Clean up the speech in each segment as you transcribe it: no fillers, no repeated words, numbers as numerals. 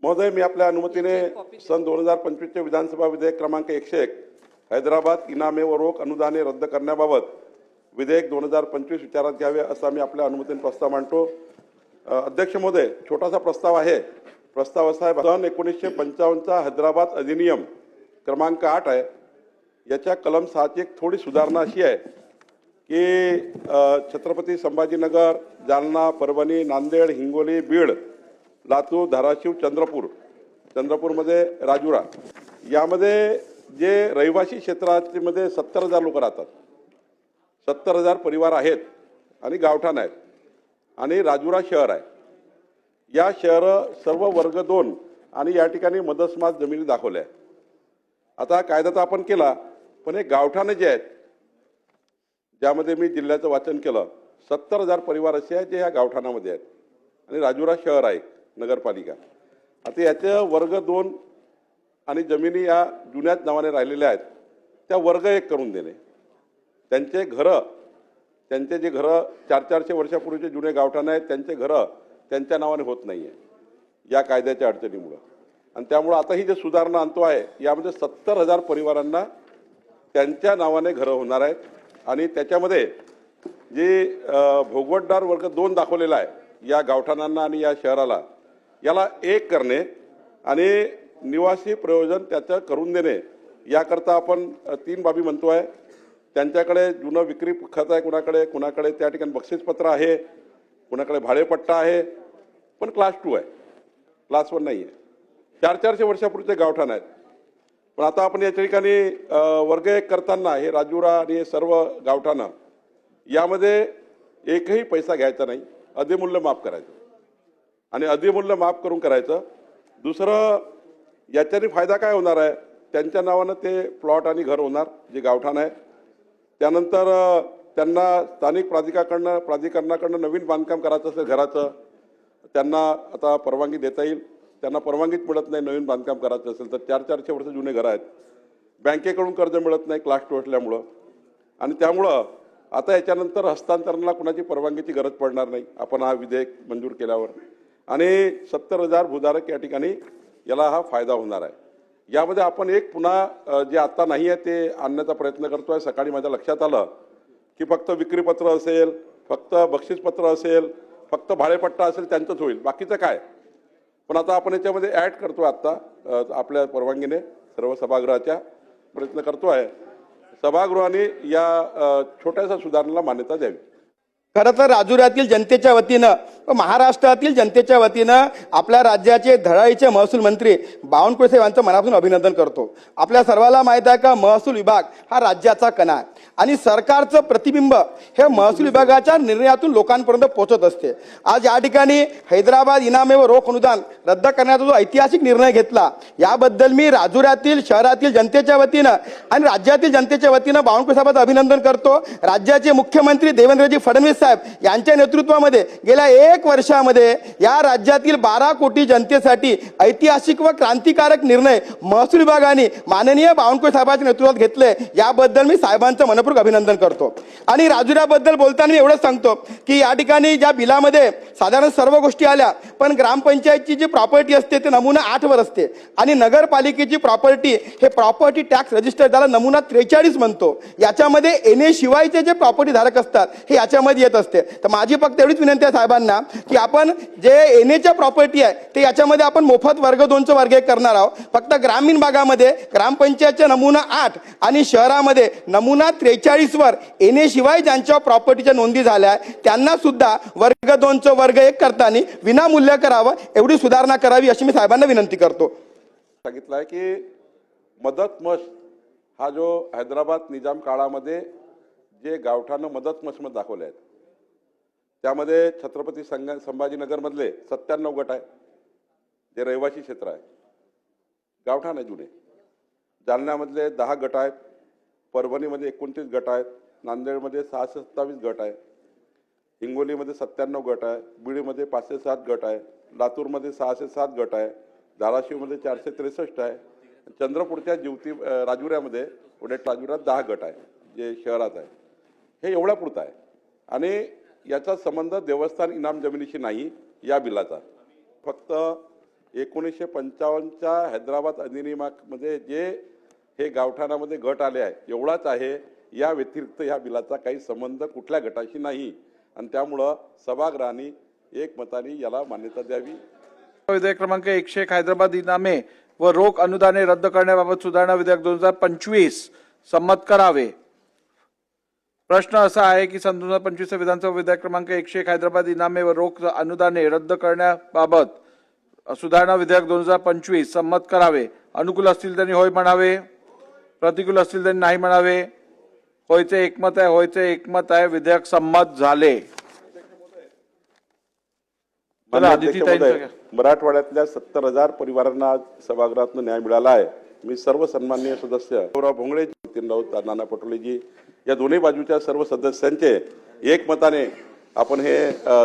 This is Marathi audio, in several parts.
महोदय, मी आपल्या अनुमतीने सन 2025 चे विधानसभा विधेयक क्रमांक 101 हैदराबाद इनामे व रोख अनुदाने रद्द करण्याबाबत विधेयक 2025 विचारात घ्यावे असा मी आपल्या अनुमतीने प्रस्ताव मांडतो। अध्यक्ष महोदय, छोटासा प्रस्ताव आहे। प्रस्ताव असा आहे, सन 1955 चा हैदराबाद अधिनियम क्रमांक 8 आहे। याच्या कलम 6 ची एक थोडी सुधारणा अशी आहे की छत्रपती संभाजीनगर, जालना, परभणी, नांदेड, हिंगोली, बीड, लातूर, धाराशिव, चंद्रपूरमध्ये राजुरा यामध्ये जे रहिवासी क्षेत्रामध्ये 70,000 लोक राहतात, 70,000 परिवार आहेत आणि गावठाण आहेत आणि राजुरा शहर आहे। या शहर सर्व वर्ग 2 आणि या ठिकाणी मदतमाज जमिनी दाखवल्या आहेत। आता कायदा तर आपण केला, पण हे गावठाणे जे आहेत ज्यामध्ये मी जिल्ह्याचं वाचन केलं, 70,000 परिवार असे आहेत जे या गावठाणामध्ये आहेत आणि राजुरा शहर आहे नगरपालिका। आता याचे वर्ग 2 आणि जमिनी या जुन्याच नावाने राहिलेल्या आहेत, त्या वर्ग 1 करून देणे। त्यांचे घरं, त्यांचे जे घरं 400-400 वर्षापूर्वीचे जुने गावठाण आहेत त्यांचे घरं त्यांच्या नावाने होत नाहीये या कायद्याच्या अडचणीमुळे। आणि त्यामुळे आता ही जे सुधारणा आणतो आहे यामध्ये 70,000 परिवारांना त्यांच्या नावाने घरं होणार आहेत आणि त्याच्यामध्ये जे भोगवटदार वर्ग 2 दाखवलेला आहे या गावठाणांना आणि या शहराला, याला 1 करणे आणि निवासी प्रयोजन त्याचं करून देणे याकरता आपण 3 बाबी म्हणतो आहे। त्यांच्याकडे जुनं विक्री खत आहे, कुणाकडे त्या ठिकाणी बक्षीसपत्र आहे, कुणाकडे भाडेपट्टा आहे, पण क्लास 2 आहे, क्लास 1 नाही आहे। 400-400 वर्षापूर्वीचे गावठाण आहेत, पण आता आपण या ठिकाणी वर्ग 1 करताना हे राजुरा आणि हे सर्व गावठाणं यामध्ये एकही पैसा घ्यायचा नाही, अधिमूल्य माफ करायचं आणि अधिमूल्य माफ करून करायचं। दुसरं, याच्याने फायदा काय होणार आहे, त्यांच्या नावानं ते प्लॉट आणि घर होणार जे गावठाण आहे। त्यानंतर त्यांना स्थानिक प्राधिकरणाकडनं नवीन बांधकाम करायचं असेल घराचं, त्यांना आता परवानगी देता येईल। त्यांना परवानगीच मिळत नाही नवीन बांधकाम करायचं असेल तर, 400-400 वर्ष जुने घरं आहेत, बँकेकडून कर्ज मिळत नाही क्लास 2 असल्यामुळं। आणि त्यामुळं आता याच्यानंतर हस्तांतरणाला कुणाची परवानगीची गरज पडणार नाही आपण हा विधेयक मंजूर केल्यावर, आणि 70,000 भूधारक या ठिकाणी याला हा फायदा होणार आहे। यामध्ये आपण एक पुन्हा जे आता नाही आहे ते आणण्याचा प्रयत्न करतोय। सकाळी माझ्या लक्षात आलं की फक्त विक्रीपत्र असेल, फक्त बक्षीसपत्र असेल, फक्त भाडेपट्टा असेल त्यांचंच होईल, बाकीचं काय। पण आता आपण याच्यामध्ये ॲड करतोय, आत्ता आपल्या परवानगीने सर्व सभागृहाच्या प्रयत्न करतोय, सभागृहाने या छोट्याशा सुधारणेला मान्यता द्यावी। खरं तर राजुऱ्यातील जनतेच्या वतीनं व महाराष्ट्रातील जनतेच्या वतीनं आपल्या राज्याचे धडाईचे महसूल मंत्री बावनकुळे साहेब यांचं मनापासून अभिनंदन करतो। आपल्या सर्वांना माहित आहे का महसूल विभाग हा राज्याचा कणा आहे आणि सरकारचं प्रतिबिंब हे महसूल विभागाच्या निर्णयातून लोकांपर्यंत पोहोचत असते। आज या ठिकाणी हैदराबाद इनामे व रोख अनुदान रद्द करण्याचा जो ऐतिहासिक निर्णय घेतला याबद्दल मी राजुऱ्यातील शहरातील जनतेच्या वतीनं आणि राज्यातील जनतेच्या वतीनं बावनकुळे साहेबांचं अभिनंदन करतो। राज्याचे मुख्यमंत्री देवेंद्रजी फडणवीस साहेब यांच्या नेतृत्वामध्ये गेल्या 1 वर्षामध्ये या राज्यातील 12 कोटी जनतेसाठी ऐतिहासिक व क्रांतिकारक निर्णय महसूल विभागाने माननीय बावनकुळे साहेबांच्या नेतृत्वात घेतले, याबद्दल मी साहेबांचं मनपूर्वक अभिनंदन करतो। आणि राजुऱ्याबद्दल बोलताना मी एवढंच सांगतो की या ठिकाणी ज्या बिलामध्ये साधारण सर्व गोष्टी आल्या, पण ग्रामपंचायतची जी प्रॉपर्टी असते ते नमुना 8 वर असते आणि नगरपालिकेची प्रॉपर्टी हे प्रॉपर्टी टॅक्स रजिस्टर त्याला नमुना 43 म्हणतो। याच्यामध्ये एनए शिवायचे जे प्रॉपर्टी धारक असतात हे याच्यामध्ये येत असते। तर माझी फक्त एवढीच विनंती आहे साहेबांना की आपण जे एनएच्या प्रॉपर्टी आहे ते याच्यामध्ये आपण मोफत वर्ग 2चं वर्ग 1 करणार आहोत। फक्त ग्रामीण भागामध्ये ग्रामपंचायतचा नमुना 8 आणि शहरामध्ये नमुना 43 वर एनए शिवाय ज्यांच्या प्रॉपर्टीच्या नोंदी झाल्या त्यांना सुद्धा वर्ग 2चं वर्ग 1 करताना विनामूल्य करावं, एवढी सुधारणा करावी अशी मी साहेबांना विनंती करतो। सांगितलं आहे की मदतमश हा जो हैदराबाद निजाम काळामध्ये जे गावठाणं मदतमशमध्ये दाखवले आहेत त्यामध्ये छत्रपती संभाजीनगरमधले 97 गट आहे जे रहिवासी क्षेत्र आहे, गावठाण आहे जुने। जालन्यामधले 10 गट आहेत, परभणीमध्ये 29 गट आहेत, नांदेडमध्ये 627 गट आहे, हिंगोलीमध्ये 97 गट आहे, बीडमध्ये 507 गट आहे, लातूरमध्ये 607 गट आहे, धाराशिवमध्ये 463 आहे, चंद्रपूरच्या राजुऱ्यामध्ये राजुऱ्यात 10 गट आहे जे शहरात आहे। हे एवढ्या पुरतं आहे आणि याचा संबंध देवस्थान इनाम जमिनीशी नाही या बिलाचा। फक्त 1955च्या हैदराबाद अधिनियमामध्ये जे हे गावठाणामध्ये गट आले आहे एवढाच आहे. या व्यतिरिक्त या बिलाचा काही संबंध कुठल्या गटाशी नाही आणि त्यामुळं सभागृहाने एकमताने याला मान्यता द्यावी. विधेयक क्रमांक 101 हैदराबाद इनामे व रोख अनुदाने रद्द करण्याबाबत सुधारणा विधेयक 2025 संमत करावे. प्रश्न असा आहे की सन 2025 विधानसभा विधेयक क्रमांक 101 हैदराबाद इनामे व रोख अनुदाने रद्द करण्याबाबत सुधारणा विधेयक 2025 संमत करावे. अनुकूल असतील त्यांनी होय म्हणावे, प्रतिकूल असतील त्यांनी नाही म्हणावे. होयचे एकमत आहे, होयचे एकमत आहे. विधेयक संमत झाले. चला, आदिती ताईंचं घ्या. मराठवाड्यातल्या 70,000 परिवारांना सभागृहातून न्याय मिळाला आहे. मी सर्व सन्माननीय सदस्य गौरव भोंगळे, नितीन राऊत, नाना पटोलेजी या दोन्ही बाजूच्या सर्व सदस्यांचे एकमताने आपण हे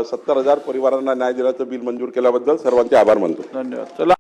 70,000 परिवारांना न्याय देण्याचं बिल मंजूर केल्याबद्दल सर्वांचे आभार मानतो. धन्यवाद. चला.